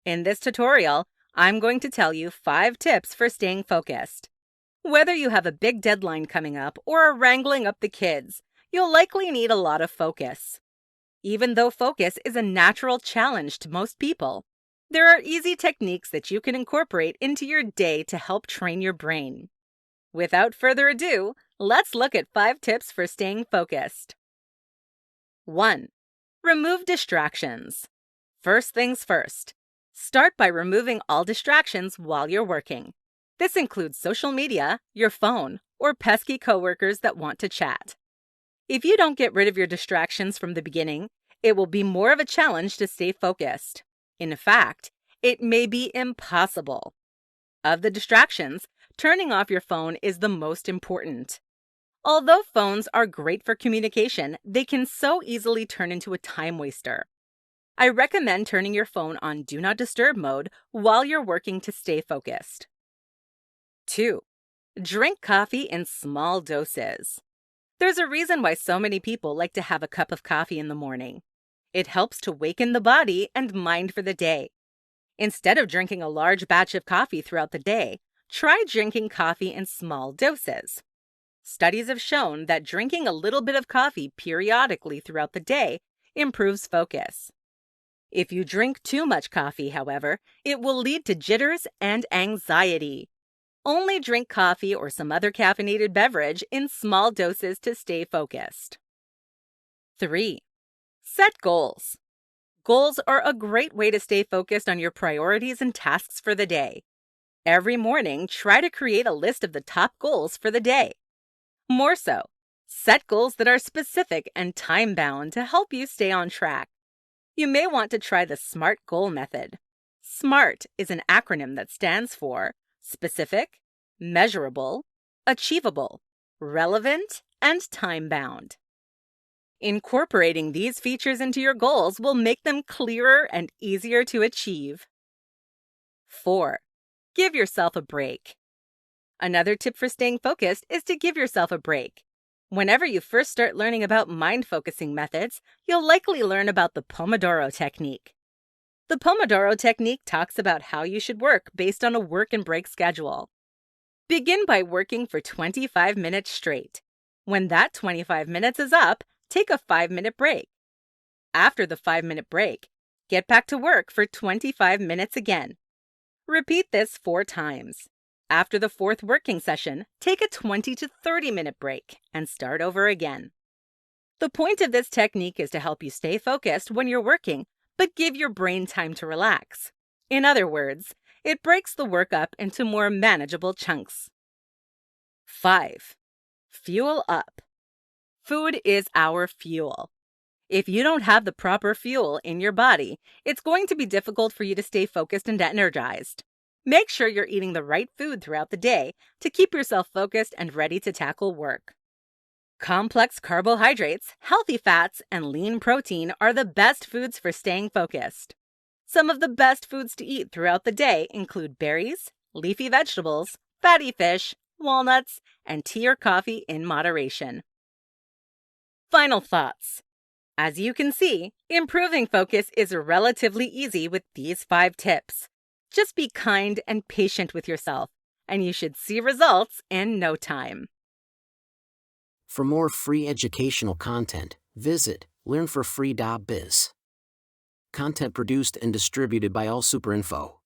In this tutorial, I'm going to tell you 5 tips for staying focused. Whether you have a big deadline coming up or are wrangling up the kids, you'll likely need a lot of focus. Even though focus is a natural challenge to most people, there are easy techniques that you can incorporate into your day to help train your brain. Without further ado, let's look at 5 tips for staying focused. 1. Remove distractions. First things first. Start by removing all distractions while you're working. This includes social media, your phone, or pesky coworkers that want to chat. If you don't get rid of your distractions from the beginning, it will be more of a challenge to stay focused. In fact, it may be impossible. Of the distractions, turning off your phone is the most important. Although phones are great for communication, they can so easily turn into a time waster. I recommend turning your phone on Do Not Disturb mode while you're working to stay focused. 2. Drink coffee in small doses. There's a reason why so many people like to have a cup of coffee in the morning. It helps to waken the body and mind for the day. Instead of drinking a large batch of coffee throughout the day, try drinking coffee in small doses. Studies have shown that drinking a little bit of coffee periodically throughout the day improves focus. If you drink too much coffee, however, it will lead to jitters and anxiety. Only drink coffee or some other caffeinated beverage in small doses to stay focused. 3. Set goals. Goals are a great way to stay focused on your priorities and tasks for the day. Every morning, try to create a list of the top goals for the day. More so, set goals that are specific and time-bound to help you stay on track. You may want to try the SMART goal method. SMART is an acronym that stands for specific, measurable, achievable, relevant, and time-bound. Incorporating these features into your goals will make them clearer and easier to achieve. 4. Give yourself a break. Another tip for staying focused is to give yourself a break. Whenever you first start learning about mind-focusing methods, you'll likely learn about the Pomodoro technique. The Pomodoro technique talks about how you should work based on a work and break schedule. Begin by working for 25 minutes straight. When that 25 minutes is up, take a 5-minute break. After the 5-minute break, get back to work for 25 minutes again. Repeat this 4 times. After the 4th working session, take a 20 to 30-minute break and start over again. The point of this technique is to help you stay focused when you're working, but give your brain time to relax. In other words, it breaks the work up into more manageable chunks. 5. Fuel up. Food is our fuel. If you don't have the proper fuel in your body, it's going to be difficult for you to stay focused and energized. Make sure you're eating the right food throughout the day to keep yourself focused and ready to tackle work. Complex carbohydrates, healthy fats, and lean protein are the best foods for staying focused. Some of the best foods to eat throughout the day include berries, leafy vegetables, fatty fish, walnuts, and tea or coffee in moderation. Final thoughts. As you can see, improving focus is relatively easy with these 5 tips. Just be kind and patient with yourself, and you should see results in no time. For more free educational content, visit learnforfree.biz. Content produced and distributed by AllSuperInfo.